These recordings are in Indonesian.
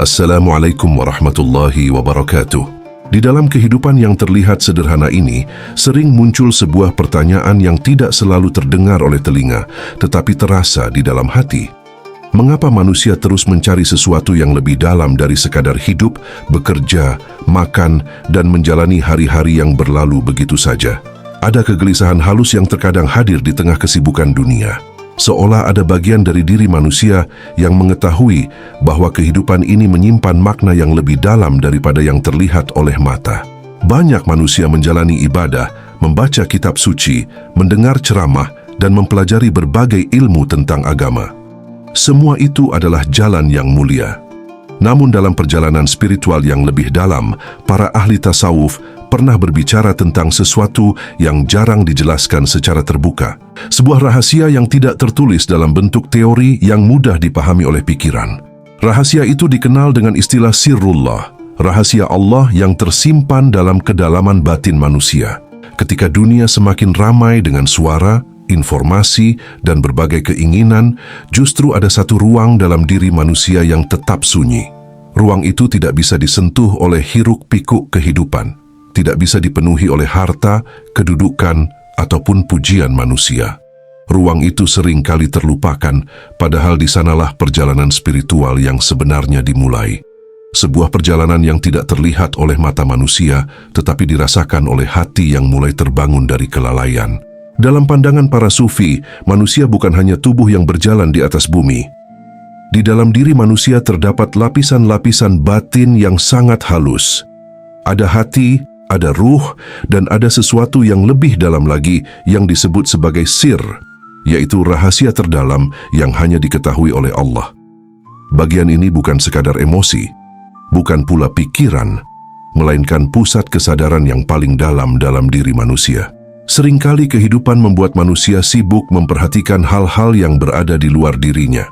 Assalamualaikum warahmatullahi wabarakatuh. Di dalam kehidupan yang terlihat sederhana ini, sering muncul sebuah pertanyaan yang tidak selalu terdengar oleh telinga, tetapi terasa di dalam hati. Mengapa manusia terus mencari sesuatu yang lebih dalam dari sekadar hidup, bekerja, makan, dan menjalani hari-hari yang berlalu begitu saja? Ada kegelisahan halus yang terkadang hadir di tengah kesibukan dunia. Seolah ada bagian dari diri manusia yang mengetahui bahwa kehidupan ini menyimpan makna yang lebih dalam daripada yang terlihat oleh mata. Banyak manusia menjalani ibadah, membaca kitab suci, mendengar ceramah, dan mempelajari berbagai ilmu tentang agama. Semua itu adalah jalan yang mulia. Namun dalam perjalanan spiritual yang lebih dalam, para ahli tasawuf pernah berbicara tentang sesuatu yang jarang dijelaskan secara terbuka. Sebuah rahasia yang tidak tertulis dalam bentuk teori yang mudah dipahami oleh pikiran. Rahasia itu dikenal dengan istilah sirrullah, rahasia Allah yang tersimpan dalam kedalaman batin manusia. Ketika dunia semakin ramai dengan suara, informasi, dan berbagai keinginan, justru ada satu ruang dalam diri manusia yang tetap sunyi. Ruang itu tidak bisa disentuh oleh hiruk-pikuk kehidupan. Tidak bisa dipenuhi oleh harta, kedudukan, ataupun pujian manusia. Ruang itu sering kali terlupakan, padahal di sanalah perjalanan spiritual yang sebenarnya dimulai. Sebuah perjalanan yang tidak terlihat oleh mata manusia, tetapi dirasakan oleh hati yang mulai terbangun dari kelalaian. Dalam pandangan para sufi, manusia bukan hanya tubuh yang berjalan di atas bumi. Di dalam diri manusia terdapat lapisan-lapisan batin yang sangat halus. Ada hati, ada ruh, dan ada sesuatu yang lebih dalam lagi yang disebut sebagai sir, yaitu rahasia terdalam yang hanya diketahui oleh Allah. Bagian ini bukan sekadar emosi, bukan pula pikiran, melainkan pusat kesadaran yang paling dalam diri manusia. Seringkali kehidupan membuat manusia sibuk memperhatikan hal-hal yang berada di luar dirinya.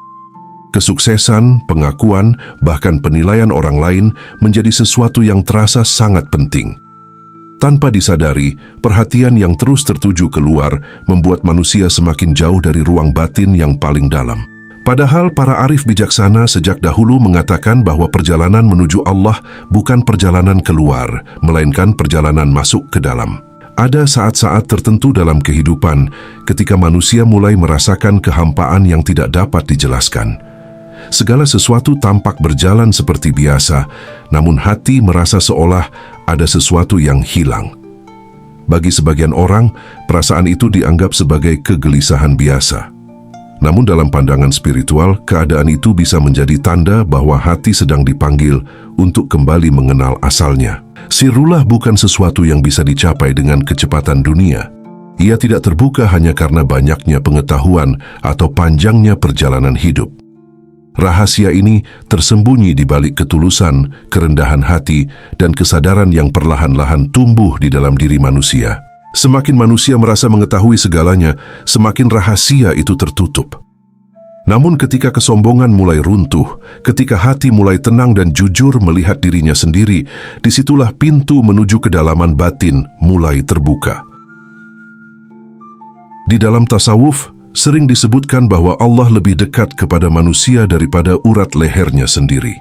Kesuksesan, pengakuan, bahkan penilaian orang lain menjadi sesuatu yang terasa sangat penting. Tanpa disadari, perhatian yang terus tertuju keluar membuat manusia semakin jauh dari ruang batin yang paling dalam. Padahal para arif bijaksana sejak dahulu mengatakan bahwa perjalanan menuju Allah bukan perjalanan keluar, melainkan perjalanan masuk ke dalam. Ada saat-saat tertentu dalam kehidupan ketika manusia mulai merasakan kehampaan yang tidak dapat dijelaskan. Segala sesuatu tampak berjalan seperti biasa, namun hati merasa seolah ada sesuatu yang hilang. Bagi sebagian orang, perasaan itu dianggap sebagai kegelisahan biasa. Namun dalam pandangan spiritual, keadaan itu bisa menjadi tanda bahwa hati sedang dipanggil untuk kembali mengenal asalnya. Sirrullah bukan sesuatu yang bisa dicapai dengan kecepatan dunia. Ia tidak terbuka hanya karena banyaknya pengetahuan atau panjangnya perjalanan hidup. Rahasia ini tersembunyi di balik ketulusan, kerendahan hati, dan kesadaran yang perlahan-lahan tumbuh di dalam diri manusia. Semakin manusia merasa mengetahui segalanya, semakin rahasia itu tertutup. Namun ketika kesombongan mulai runtuh, ketika hati mulai tenang dan jujur melihat dirinya sendiri, disitulah pintu menuju kedalaman batin mulai terbuka. Di dalam tasawuf, sering disebutkan bahwa Allah lebih dekat kepada manusia daripada urat lehernya sendiri.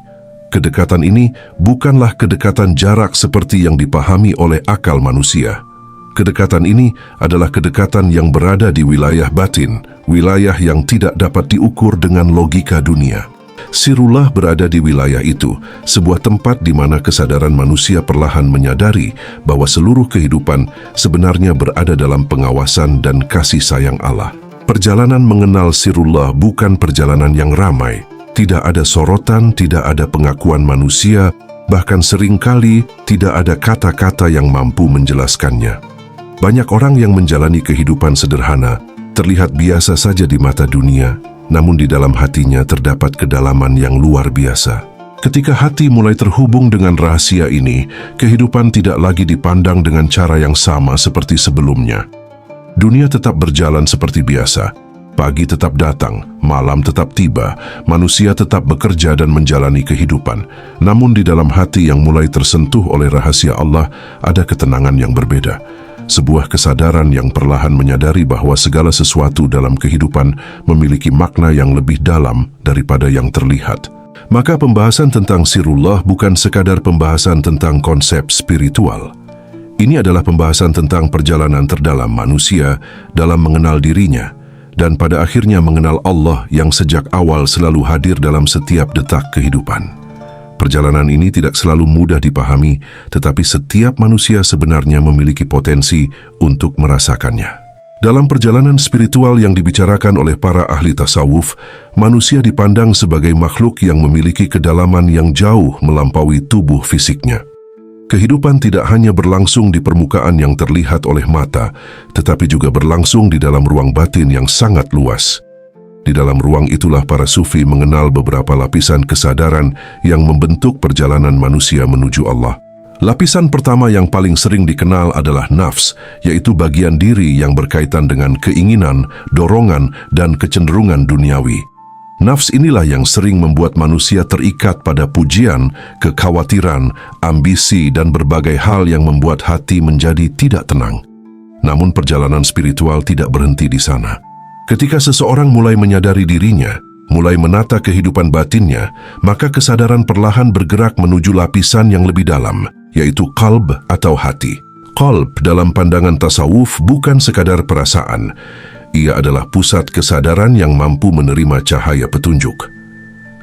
Kedekatan ini bukanlah kedekatan jarak seperti yang dipahami oleh akal manusia. Kedekatan ini adalah kedekatan yang berada di wilayah batin, wilayah yang tidak dapat diukur dengan logika dunia. Sirrullah berada di wilayah itu, sebuah tempat di mana kesadaran manusia perlahan menyadari bahwa seluruh kehidupan sebenarnya berada dalam pengawasan dan kasih sayang Allah. Perjalanan mengenal sirrullah bukan perjalanan yang ramai. Tidak ada sorotan, tidak ada pengakuan manusia, bahkan seringkali tidak ada kata-kata yang mampu menjelaskannya. Banyak orang yang menjalani kehidupan sederhana, terlihat biasa saja di mata dunia, namun di dalam hatinya terdapat kedalaman yang luar biasa. Ketika hati mulai terhubung dengan rahasia ini, kehidupan tidak lagi dipandang dengan cara yang sama seperti sebelumnya. Dunia tetap berjalan seperti biasa. Pagi tetap datang, malam tetap tiba, manusia tetap bekerja dan menjalani kehidupan. Namun di dalam hati yang mulai tersentuh oleh rahasia Allah, ada ketenangan yang berbeda. Sebuah kesadaran yang perlahan menyadari bahwa segala sesuatu dalam kehidupan memiliki makna yang lebih dalam daripada yang terlihat. Maka pembahasan tentang sirullah bukan sekadar pembahasan tentang konsep spiritual. Ini adalah pembahasan tentang perjalanan terdalam manusia dalam mengenal dirinya dan pada akhirnya mengenal Allah yang sejak awal selalu hadir dalam setiap detak kehidupan. Perjalanan ini tidak selalu mudah dipahami, tetapi setiap manusia sebenarnya memiliki potensi untuk merasakannya. Dalam perjalanan spiritual yang dibicarakan oleh para ahli tasawuf, manusia dipandang sebagai makhluk yang memiliki kedalaman yang jauh melampaui tubuh fisiknya. Kehidupan tidak hanya berlangsung di permukaan yang terlihat oleh mata, tetapi juga berlangsung di dalam ruang batin yang sangat luas. Di dalam ruang itulah para sufi mengenal beberapa lapisan kesadaran yang membentuk perjalanan manusia menuju Allah. Lapisan pertama yang paling sering dikenal adalah nafs, yaitu bagian diri yang berkaitan dengan keinginan, dorongan, dan kecenderungan duniawi. Nafs inilah yang sering membuat manusia terikat pada pujian, kekhawatiran, ambisi, dan berbagai hal yang membuat hati menjadi tidak tenang. Namun perjalanan spiritual tidak berhenti di sana. Ketika seseorang mulai menyadari dirinya, mulai menata kehidupan batinnya, maka kesadaran perlahan bergerak menuju lapisan yang lebih dalam, yaitu qalb atau hati. Qalb dalam pandangan tasawuf bukan sekadar perasaan. Ia adalah pusat kesadaran yang mampu menerima cahaya petunjuk.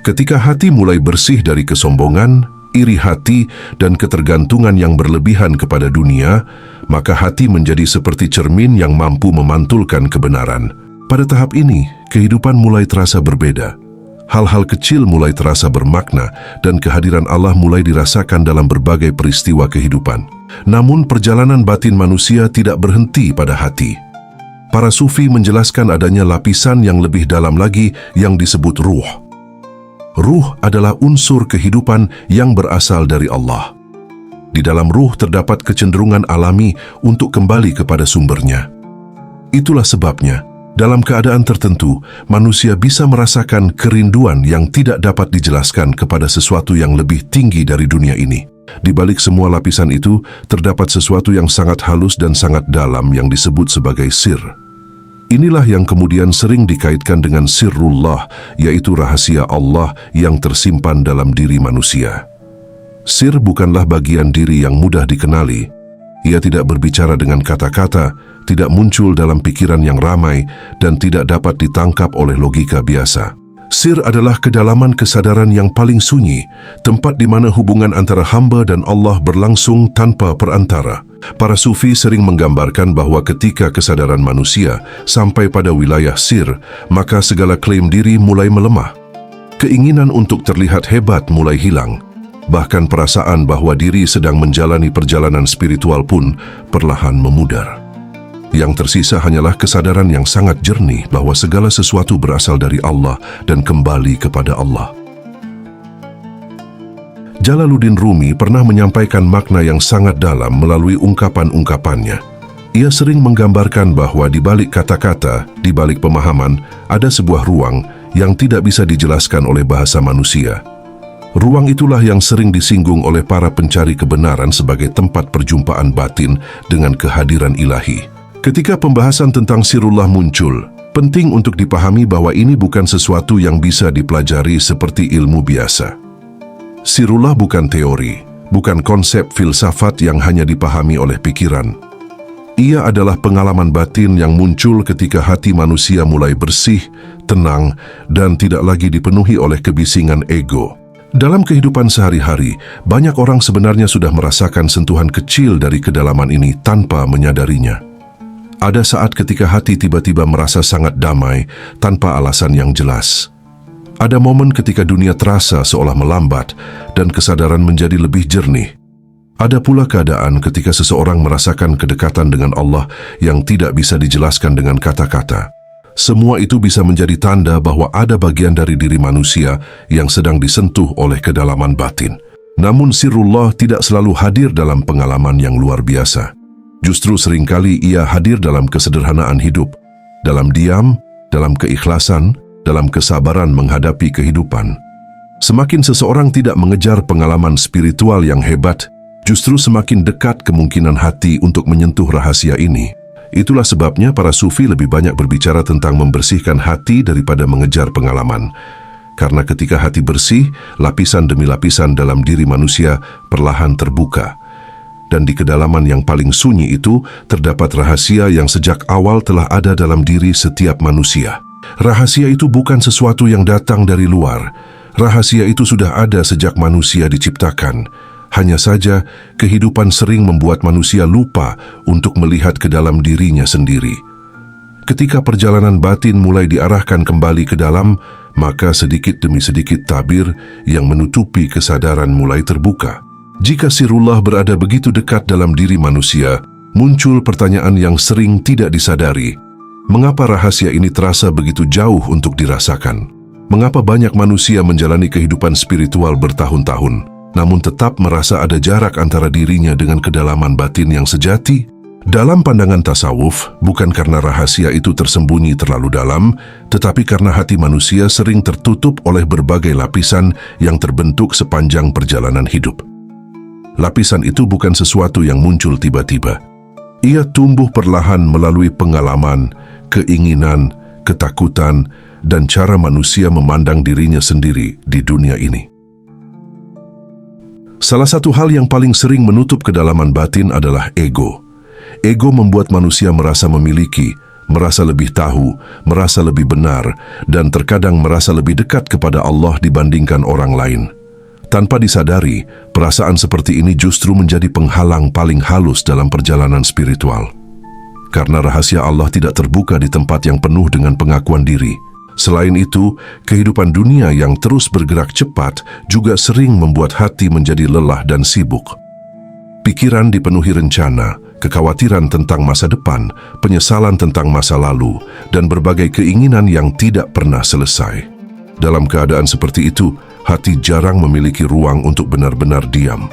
Ketika hati mulai bersih dari kesombongan, iri hati, dan ketergantungan yang berlebihan kepada dunia, maka hati menjadi seperti cermin yang mampu memantulkan kebenaran. Pada tahap ini, kehidupan mulai terasa berbeda. Hal-hal kecil mulai terasa bermakna dan kehadiran Allah mulai dirasakan dalam berbagai peristiwa kehidupan. Namun perjalanan batin manusia tidak berhenti pada hati. Para sufi menjelaskan adanya lapisan yang lebih dalam lagi yang disebut ruh. Ruh adalah unsur kehidupan yang berasal dari Allah. Di dalam ruh terdapat kecenderungan alami untuk kembali kepada sumbernya. Itulah sebabnya, dalam keadaan tertentu, manusia bisa merasakan kerinduan yang tidak dapat dijelaskan kepada sesuatu yang lebih tinggi dari dunia ini. Di balik semua lapisan itu, terdapat sesuatu yang sangat halus dan sangat dalam yang disebut sebagai sir. Inilah yang kemudian sering dikaitkan dengan sirrullah, yaitu rahasia Allah yang tersimpan dalam diri manusia. Sir bukanlah bagian diri yang mudah dikenali. Ia tidak berbicara dengan kata-kata, tidak muncul dalam pikiran yang ramai, dan tidak dapat ditangkap oleh logika biasa. Sir adalah kedalaman kesadaran yang paling sunyi, tempat di mana hubungan antara hamba dan Allah berlangsung tanpa perantara. Para sufi sering menggambarkan bahwa ketika kesadaran manusia sampai pada wilayah sir, maka segala klaim diri mulai melemah. Keinginan untuk terlihat hebat mulai hilang. Bahkan perasaan bahwa diri sedang menjalani perjalanan spiritual pun perlahan memudar. Yang tersisa hanyalah kesadaran yang sangat jernih bahwa segala sesuatu berasal dari Allah dan kembali kepada Allah. Jalaluddin Rumi pernah menyampaikan makna yang sangat dalam melalui ungkapan-ungkapannya. Ia sering menggambarkan bahwa di balik kata-kata, di balik pemahaman, ada sebuah ruang yang tidak bisa dijelaskan oleh bahasa manusia. Ruang itulah yang sering disinggung oleh para pencari kebenaran sebagai tempat perjumpaan batin dengan kehadiran ilahi. Ketika pembahasan tentang sirullah muncul, penting untuk dipahami bahwa ini bukan sesuatu yang bisa dipelajari seperti ilmu biasa. Sirullah bukan teori, bukan konsep filsafat yang hanya dipahami oleh pikiran. Ia adalah pengalaman batin yang muncul ketika hati manusia mulai bersih, tenang, dan tidak lagi dipenuhi oleh kebisingan ego. Dalam kehidupan sehari-hari, banyak orang sebenarnya sudah merasakan sentuhan kecil dari kedalaman ini tanpa menyadarinya. Ada saat ketika hati tiba-tiba merasa sangat damai tanpa alasan yang jelas. Ada momen ketika dunia terasa seolah melambat dan kesadaran menjadi lebih jernih. Ada pula keadaan ketika seseorang merasakan kedekatan dengan Allah yang tidak bisa dijelaskan dengan kata-kata. Semua itu bisa menjadi tanda bahwa ada bagian dari diri manusia yang sedang disentuh oleh kedalaman batin. Namun sirrullah tidak selalu hadir dalam pengalaman yang luar biasa. Justru seringkali ia hadir dalam kesederhanaan hidup, dalam diam, dalam keikhlasan, dalam kesabaran menghadapi kehidupan. Semakin seseorang tidak mengejar pengalaman spiritual yang hebat, justru semakin dekat kemungkinan hati untuk menyentuh rahasia ini. Itulah sebabnya para sufi lebih banyak berbicara tentang membersihkan hati daripada mengejar pengalaman. Karena ketika hati bersih, lapisan demi lapisan dalam diri manusia perlahan terbuka. Dan di kedalaman yang paling sunyi itu terdapat rahasia yang sejak awal telah ada dalam diri setiap manusia. Rahasia itu bukan sesuatu yang datang dari luar. Rahasia itu sudah ada sejak manusia diciptakan. Hanya saja, kehidupan sering membuat manusia lupa untuk melihat ke dalam dirinya sendiri. Ketika perjalanan batin mulai diarahkan kembali ke dalam, maka sedikit demi sedikit tabir yang menutupi kesadaran mulai terbuka. Jika sirullah berada begitu dekat dalam diri manusia, muncul pertanyaan yang sering tidak disadari. Mengapa rahasia ini terasa begitu jauh untuk dirasakan? Mengapa banyak manusia menjalani kehidupan spiritual bertahun-tahun, namun tetap merasa ada jarak antara dirinya dengan kedalaman batin yang sejati? Dalam pandangan tasawuf, bukan karena rahasia itu tersembunyi terlalu dalam, tetapi karena hati manusia sering tertutup oleh berbagai lapisan yang terbentuk sepanjang perjalanan hidup. Lapisan itu bukan sesuatu yang muncul tiba-tiba. Ia tumbuh perlahan melalui pengalaman, keinginan, ketakutan, dan cara manusia memandang dirinya sendiri di dunia ini. Salah satu hal yang paling sering menutup kedalaman batin adalah ego. Ego membuat manusia merasa memiliki, merasa lebih tahu, merasa lebih benar, dan terkadang merasa lebih dekat kepada Allah dibandingkan orang lain. Tanpa disadari, perasaan seperti ini justru menjadi penghalang paling halus dalam perjalanan spiritual. Karena rahasia Allah tidak terbuka di tempat yang penuh dengan pengakuan diri. Selain itu, kehidupan dunia yang terus bergerak cepat juga sering membuat hati menjadi lelah dan sibuk. Pikiran dipenuhi rencana, kekhawatiran tentang masa depan, penyesalan tentang masa lalu, dan berbagai keinginan yang tidak pernah selesai. Dalam keadaan seperti itu, hati jarang memiliki ruang untuk benar-benar diam.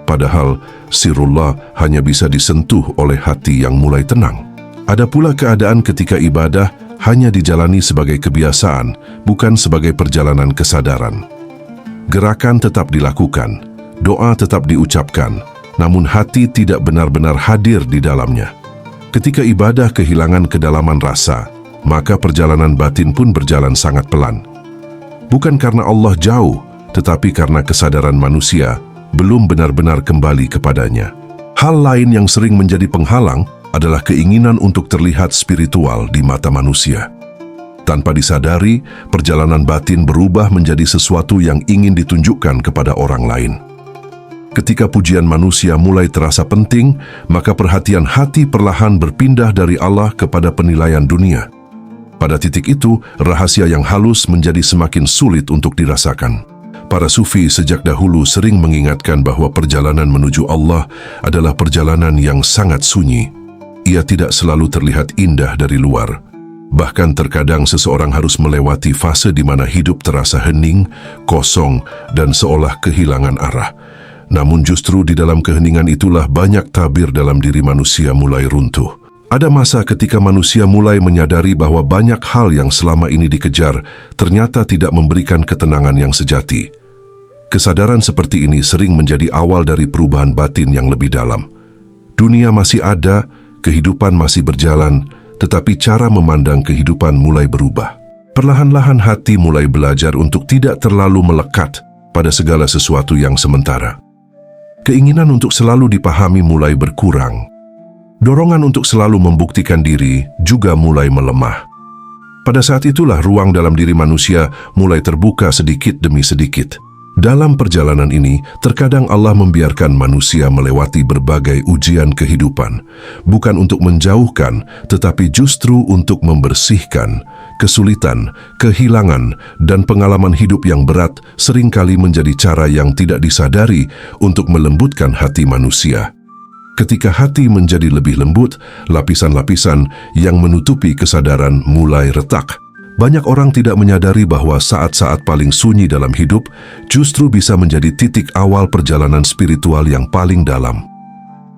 Padahal, sirullah hanya bisa disentuh oleh hati yang mulai tenang. Ada pula keadaan ketika ibadah hanya dijalani sebagai kebiasaan, bukan sebagai perjalanan kesadaran. Gerakan tetap dilakukan, doa tetap diucapkan, namun hati tidak benar-benar hadir di dalamnya. Ketika ibadah kehilangan kedalaman rasa, maka perjalanan batin pun berjalan sangat pelan. Bukan karena Allah jauh, tetapi karena kesadaran manusia belum benar-benar kembali kepadanya. Hal lain yang sering menjadi penghalang adalah keinginan untuk terlihat spiritual di mata manusia. Tanpa disadari, perjalanan batin berubah menjadi sesuatu yang ingin ditunjukkan kepada orang lain. Ketika pujian manusia mulai terasa penting, maka perhatian hati perlahan berpindah dari Allah kepada penilaian dunia. Pada titik itu, rahasia yang halus menjadi semakin sulit untuk dirasakan. Para sufi sejak dahulu sering mengingatkan bahwa perjalanan menuju Allah adalah perjalanan yang sangat sunyi. Ia tidak selalu terlihat indah dari luar. Bahkan terkadang seseorang harus melewati fase di mana hidup terasa hening, kosong, dan seolah kehilangan arah. Namun justru di dalam keheningan itulah banyak tabir dalam diri manusia mulai runtuh. Ada masa ketika manusia mulai menyadari bahwa banyak hal yang selama ini dikejar ternyata tidak memberikan ketenangan yang sejati. Kesadaran seperti ini sering menjadi awal dari perubahan batin yang lebih dalam. Dunia masih ada, kehidupan masih berjalan, tetapi cara memandang kehidupan mulai berubah. Perlahan-lahan hati mulai belajar untuk tidak terlalu melekat pada segala sesuatu yang sementara. Keinginan untuk selalu dipahami mulai berkurang. Dorongan untuk selalu membuktikan diri juga mulai melemah. Pada saat itulah ruang dalam diri manusia mulai terbuka sedikit demi sedikit. Dalam perjalanan ini, terkadang Allah membiarkan manusia melewati berbagai ujian kehidupan, bukan untuk menjauhkan, tetapi justru untuk membersihkan. Kesulitan, kehilangan, dan pengalaman hidup yang berat seringkali menjadi cara yang tidak disadari untuk melembutkan hati manusia. Ketika hati menjadi lebih lembut, lapisan-lapisan yang menutupi kesadaran mulai retak. Banyak orang tidak menyadari bahwa saat-saat paling sunyi dalam hidup justru bisa menjadi titik awal perjalanan spiritual yang paling dalam.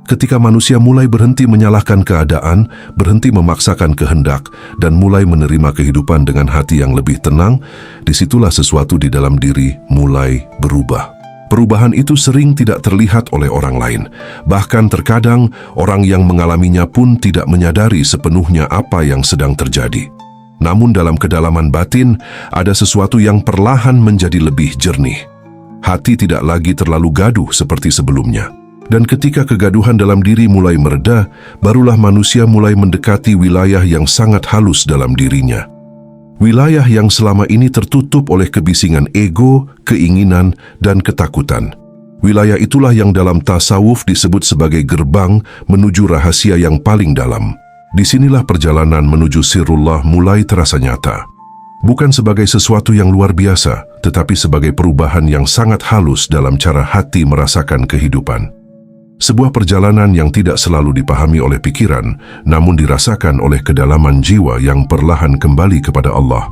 Ketika manusia mulai berhenti menyalahkan keadaan, berhenti memaksakan kehendak, dan mulai menerima kehidupan dengan hati yang lebih tenang, disitulah sesuatu di dalam diri mulai berubah. Perubahan itu sering tidak terlihat oleh orang lain. Bahkan terkadang orang yang mengalaminya pun tidak menyadari sepenuhnya apa yang sedang terjadi. Namun dalam kedalaman batin, ada sesuatu yang perlahan menjadi lebih jernih. Hati tidak lagi terlalu gaduh seperti sebelumnya. Dan ketika kegaduhan dalam diri mulai mereda, barulah manusia mulai mendekati wilayah yang sangat halus dalam dirinya. Wilayah yang selama ini tertutup oleh kebisingan ego, keinginan, dan ketakutan. Wilayah itulah yang dalam tasawuf disebut sebagai gerbang menuju rahasia yang paling dalam. Disinilah perjalanan menuju sirrullah mulai terasa nyata. Bukan sebagai sesuatu yang luar biasa, tetapi sebagai perubahan yang sangat halus dalam cara hati merasakan kehidupan. Sebuah perjalanan yang tidak selalu dipahami oleh pikiran, namun dirasakan oleh kedalaman jiwa yang perlahan kembali kepada Allah.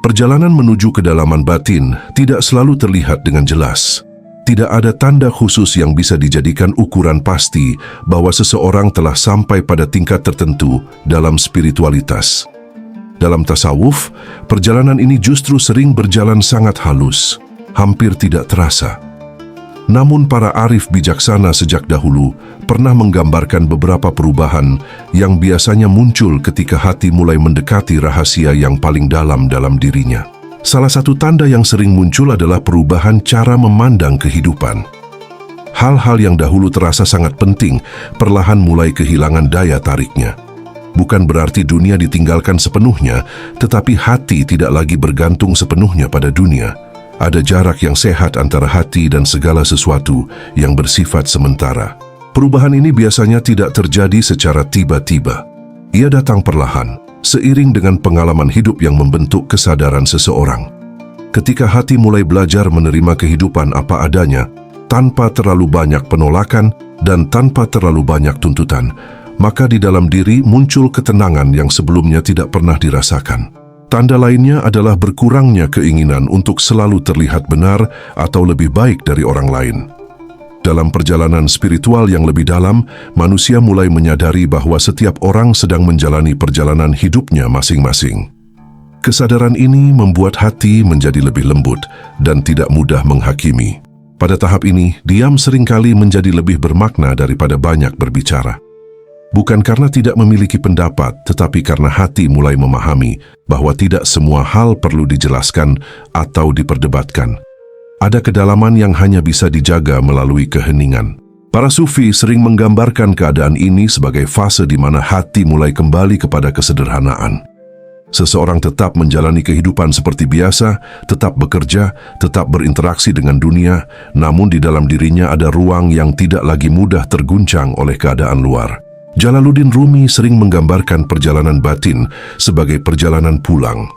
Perjalanan menuju kedalaman batin tidak selalu terlihat dengan jelas. Tidak ada tanda khusus yang bisa dijadikan ukuran pasti bahwa seseorang telah sampai pada tingkat tertentu dalam spiritualitas. Dalam tasawuf, perjalanan ini justru sering berjalan sangat halus, hampir tidak terasa. Namun para arif bijaksana sejak dahulu pernah menggambarkan beberapa perubahan yang biasanya muncul ketika hati mulai mendekati rahasia yang paling dalam dirinya. Salah satu tanda yang sering muncul adalah perubahan cara memandang kehidupan. Hal-hal yang dahulu terasa sangat penting, perlahan mulai kehilangan daya tariknya. Bukan berarti dunia ditinggalkan sepenuhnya, tetapi hati tidak lagi bergantung sepenuhnya pada dunia. Ada jarak yang sehat antara hati dan segala sesuatu yang bersifat sementara. Perubahan ini biasanya tidak terjadi secara tiba-tiba. Ia datang perlahan, seiring dengan pengalaman hidup yang membentuk kesadaran seseorang. Ketika hati mulai belajar menerima kehidupan apa adanya, tanpa terlalu banyak penolakan dan tanpa terlalu banyak tuntutan, maka di dalam diri muncul ketenangan yang sebelumnya tidak pernah dirasakan. Tanda lainnya adalah berkurangnya keinginan untuk selalu terlihat benar atau lebih baik dari orang lain. Dalam perjalanan spiritual yang lebih dalam, manusia mulai menyadari bahwa setiap orang sedang menjalani perjalanan hidupnya masing-masing. Kesadaran ini membuat hati menjadi lebih lembut dan tidak mudah menghakimi. Pada tahap ini, diam seringkali menjadi lebih bermakna daripada banyak berbicara. Bukan karena tidak memiliki pendapat, tetapi karena hati mulai memahami bahwa tidak semua hal perlu dijelaskan atau diperdebatkan. Ada kedalaman yang hanya bisa dijaga melalui keheningan. Para sufi sering menggambarkan keadaan ini sebagai fase di mana hati mulai kembali kepada kesederhanaan. Seseorang tetap menjalani kehidupan seperti biasa, tetap bekerja, tetap berinteraksi dengan dunia, namun di dalam dirinya ada ruang yang tidak lagi mudah terguncang oleh keadaan luar. Jalaluddin Rumi sering menggambarkan perjalanan batin sebagai perjalanan pulang.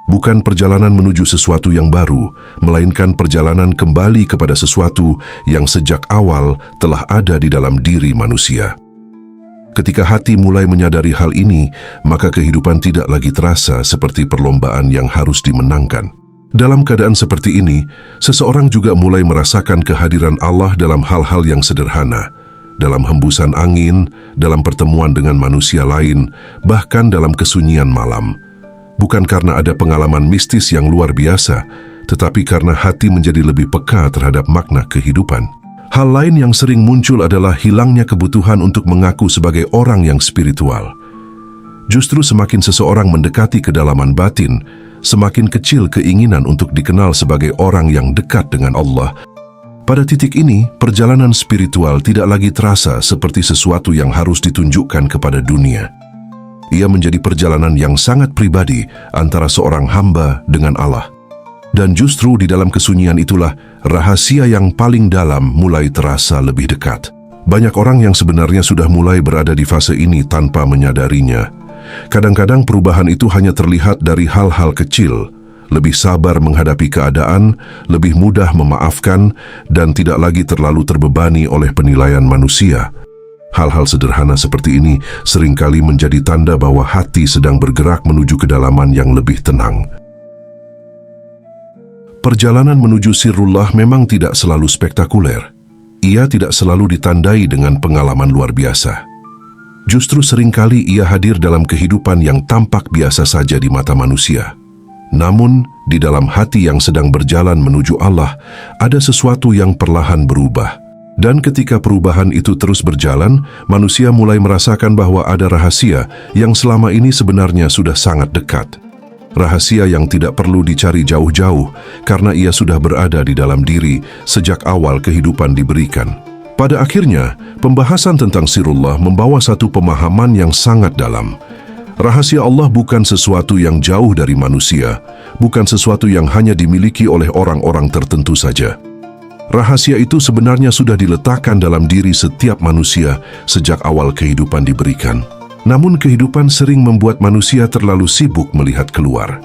Bukan perjalanan menuju sesuatu yang baru, melainkan perjalanan kembali kepada sesuatu yang sejak awal telah ada di dalam diri manusia. Ketika hati mulai menyadari hal ini, maka kehidupan tidak lagi terasa seperti perlombaan yang harus dimenangkan. Dalam keadaan seperti ini, seseorang juga mulai merasakan kehadiran Allah dalam hal-hal yang sederhana, dalam hembusan angin, dalam pertemuan dengan manusia lain, bahkan dalam kesunyian malam. Bukan karena ada pengalaman mistis yang luar biasa, tetapi karena hati menjadi lebih peka terhadap makna kehidupan. Hal lain yang sering muncul adalah hilangnya kebutuhan untuk mengaku sebagai orang yang spiritual. Justru semakin seseorang mendekati kedalaman batin, semakin kecil keinginan untuk dikenal sebagai orang yang dekat dengan Allah. Pada titik ini, perjalanan spiritual tidak lagi terasa seperti sesuatu yang harus ditunjukkan kepada dunia. Ia menjadi perjalanan yang sangat pribadi antara seorang hamba dengan Allah. Dan justru di dalam kesunyian itulah rahasia yang paling dalam mulai terasa lebih dekat. Banyak orang yang sebenarnya sudah mulai berada di fase ini tanpa menyadarinya. Kadang-kadang perubahan itu hanya terlihat dari hal-hal kecil, lebih sabar menghadapi keadaan, lebih mudah memaafkan, dan tidak lagi terlalu terbebani oleh penilaian manusia. Hal-hal sederhana seperti ini seringkali menjadi tanda bahwa hati sedang bergerak menuju kedalaman yang lebih tenang. Perjalanan menuju sirrullah memang tidak selalu spektakuler. Ia tidak selalu ditandai dengan pengalaman luar biasa. Justru seringkali ia hadir dalam kehidupan yang tampak biasa saja di mata manusia. Namun, di dalam hati yang sedang berjalan menuju Allah, ada sesuatu yang perlahan berubah. Dan ketika perubahan itu terus berjalan, manusia mulai merasakan bahwa ada rahasia yang selama ini sebenarnya sudah sangat dekat. Rahasia yang tidak perlu dicari jauh-jauh karena ia sudah berada di dalam diri sejak awal kehidupan diberikan. Pada akhirnya, pembahasan tentang sirullah membawa satu pemahaman yang sangat dalam. Rahasia Allah bukan sesuatu yang jauh dari manusia, bukan sesuatu yang hanya dimiliki oleh orang-orang tertentu saja. Rahasia itu sebenarnya sudah diletakkan dalam diri setiap manusia sejak awal kehidupan diberikan. Namun kehidupan sering membuat manusia terlalu sibuk melihat keluar.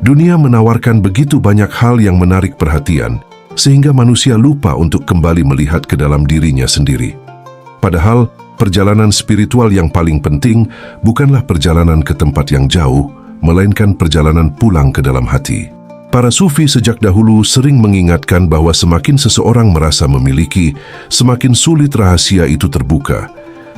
Dunia menawarkan begitu banyak hal yang menarik perhatian, sehingga manusia lupa untuk kembali melihat ke dalam dirinya sendiri. Padahal, perjalanan spiritual yang paling penting bukanlah perjalanan ke tempat yang jauh, melainkan perjalanan pulang ke dalam hati. Para sufi sejak dahulu sering mengingatkan bahwa semakin seseorang merasa memiliki, semakin sulit rahasia itu terbuka.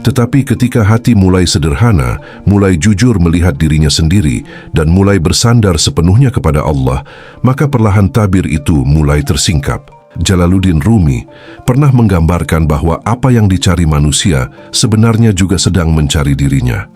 Tetapi ketika hati mulai sederhana, mulai jujur melihat dirinya sendiri, dan mulai bersandar sepenuhnya kepada Allah, maka perlahan tabir itu mulai tersingkap. Jalaluddin Rumi pernah menggambarkan bahwa apa yang dicari manusia sebenarnya juga sedang mencari dirinya.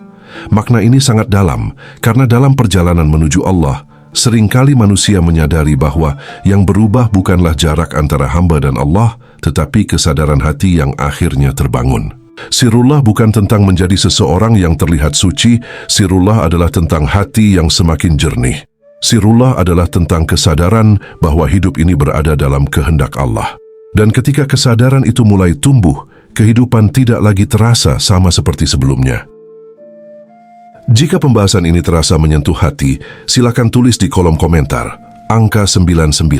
Makna ini sangat dalam, karena dalam perjalanan menuju Allah, seringkali manusia menyadari bahwa yang berubah bukanlah jarak antara hamba dan Allah, tetapi kesadaran hati yang akhirnya terbangun. Sirullah bukan tentang menjadi seseorang yang terlihat suci, sirullah adalah tentang hati yang semakin jernih. Sirullah adalah tentang kesadaran bahwa hidup ini berada dalam kehendak Allah. Dan ketika kesadaran itu mulai tumbuh, kehidupan tidak lagi terasa sama seperti sebelumnya. Jika pembahasan ini terasa menyentuh hati, silakan tulis di kolom komentar, angka 99.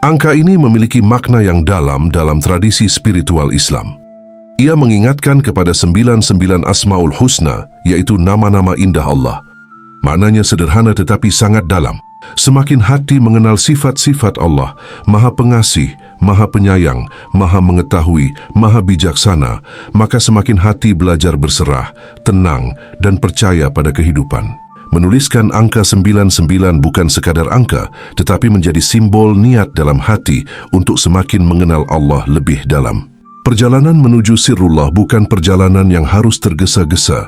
Angka ini memiliki makna yang dalam tradisi spiritual Islam. Ia mengingatkan kepada 99 Asmaul Husna, yaitu nama-nama indah Allah. Maknanya sederhana tetapi sangat dalam. Semakin hati mengenal sifat-sifat Allah, Maha Pengasih, Maha Penyayang, Maha Mengetahui, Maha Bijaksana, maka semakin hati belajar berserah, tenang, dan percaya pada kehidupan. Menuliskan angka 99 bukan sekadar angka, tetapi menjadi simbol niat dalam hati untuk semakin mengenal Allah lebih dalam. Perjalanan menuju sirullah bukan perjalanan yang harus tergesa-gesa.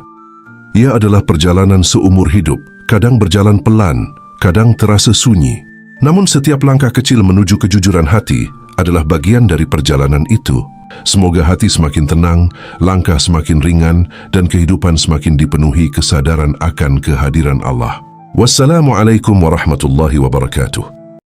Ia adalah perjalanan seumur hidup, kadang berjalan pelan, kadang terasa sunyi. Namun setiap langkah kecil menuju kejujuran hati adalah bagian dari perjalanan itu. Semoga hati semakin tenang, langkah semakin ringan, dan kehidupan semakin dipenuhi kesadaran akan kehadiran Allah. Wassalamualaikum warahmatullahi wabarakatuh.